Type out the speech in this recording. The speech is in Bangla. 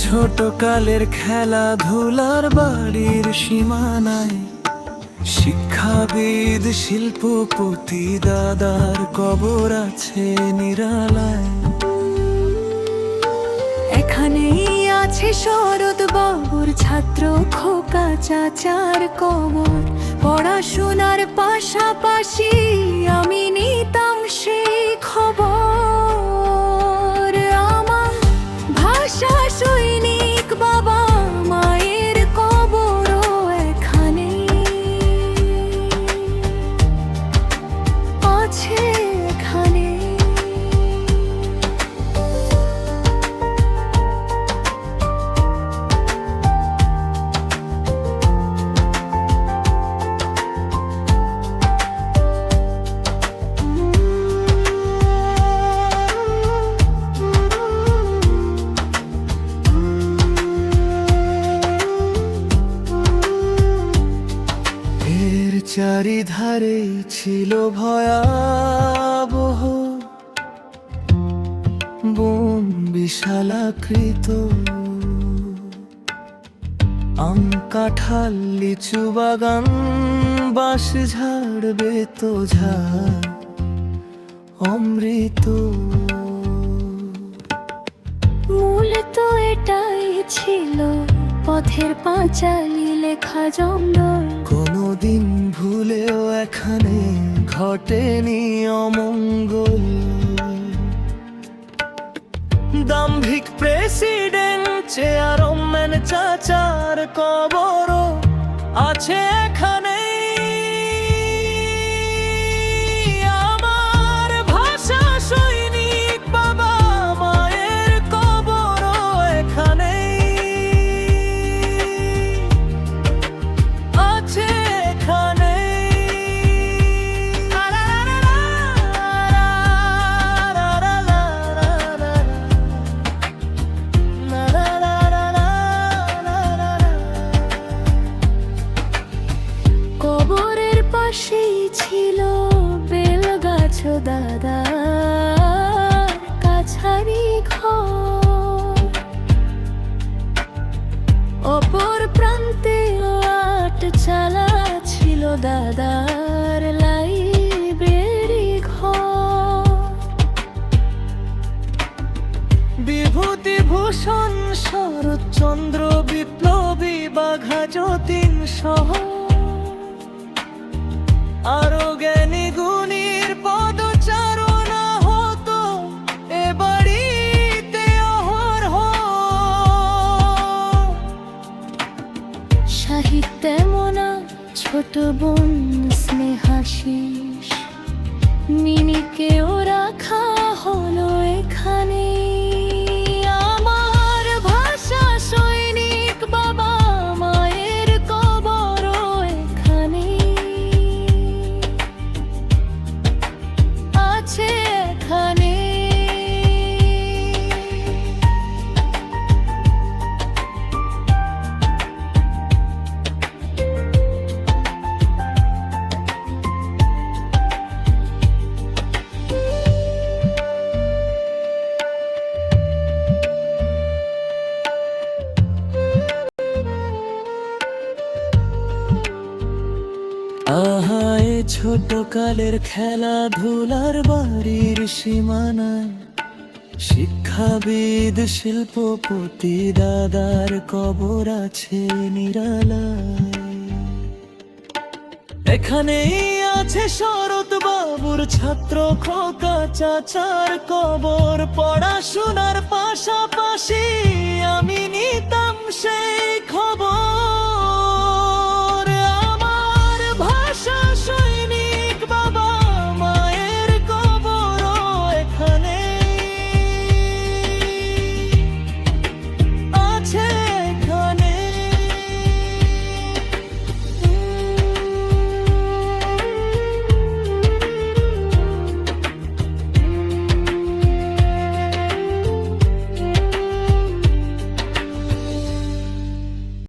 ছোট কালের খেলাধুলার বাড়ির সীমানায় শিক্ষাবিদ শিল্পপতি দাদার কবর আছে নিরালায়। এখানেই আছে শরৎ বাবুর ছাত্র খোকা চাচার কবর। পড়াশোনার পাশাপাশি আমি নিতাম সেই খবর। আমার ভাষা সৈনিক বাবা মায়ের কবরও এখানে আছে এখানে। চারিধারে ছিল ভয়াবহ বোম বিশালাকৃত, আম কাঁঠাল লিচু বাগান বাঁশ ঝাড় বেতো ঝাড় অমৃত। মূল তো এটাই ছিল পথের পাঁচালি লেখা জঙ্গল। কোনদিন ভুলেও এখানে ঘটেনি অমঙ্গল। দাম্ভিক প্রেসিডেন্ট চেয়ারম্যান চাচার কবরও আছে এখানে। আমার ভাষা সৈনিক বাবা মায়ের কবরও এখানে আছে এখানে। কবরের পাশেই ছিল বেলগাছ দাদা কাছারি ঘর। অপর প্রান্তে আট চালা ছিল দাদার লাইব্রেরি ঘর। বিভূতিভূষণ শরৎচন্দ্র বিপ্লবী বাঘা যতীন সহ আরো জ্ঞানী গুণীর পদচারণা হতো এ বাড়িতে অহরহ। সাহিত্যে মোনা ছোট বোন স্নেহাশিস মিনিকেও রাখা হলো এখানে। আমার ভাষা সৈনিক বাবা মায়ের কবরও এখানে আছে এখানে। আহা এ ছোট কালের খেলাধুলার বাড়ির সীমানায় শিক্ষাবিদ শিল্পপতি দাদার কবর আছে নিরালায়। এখানেই আছে শরৎ বাবুর ছাত্র খোকা চাচার কবর। পড়াশোনার পাশাপাশি আমি নিতাম সেই খবর।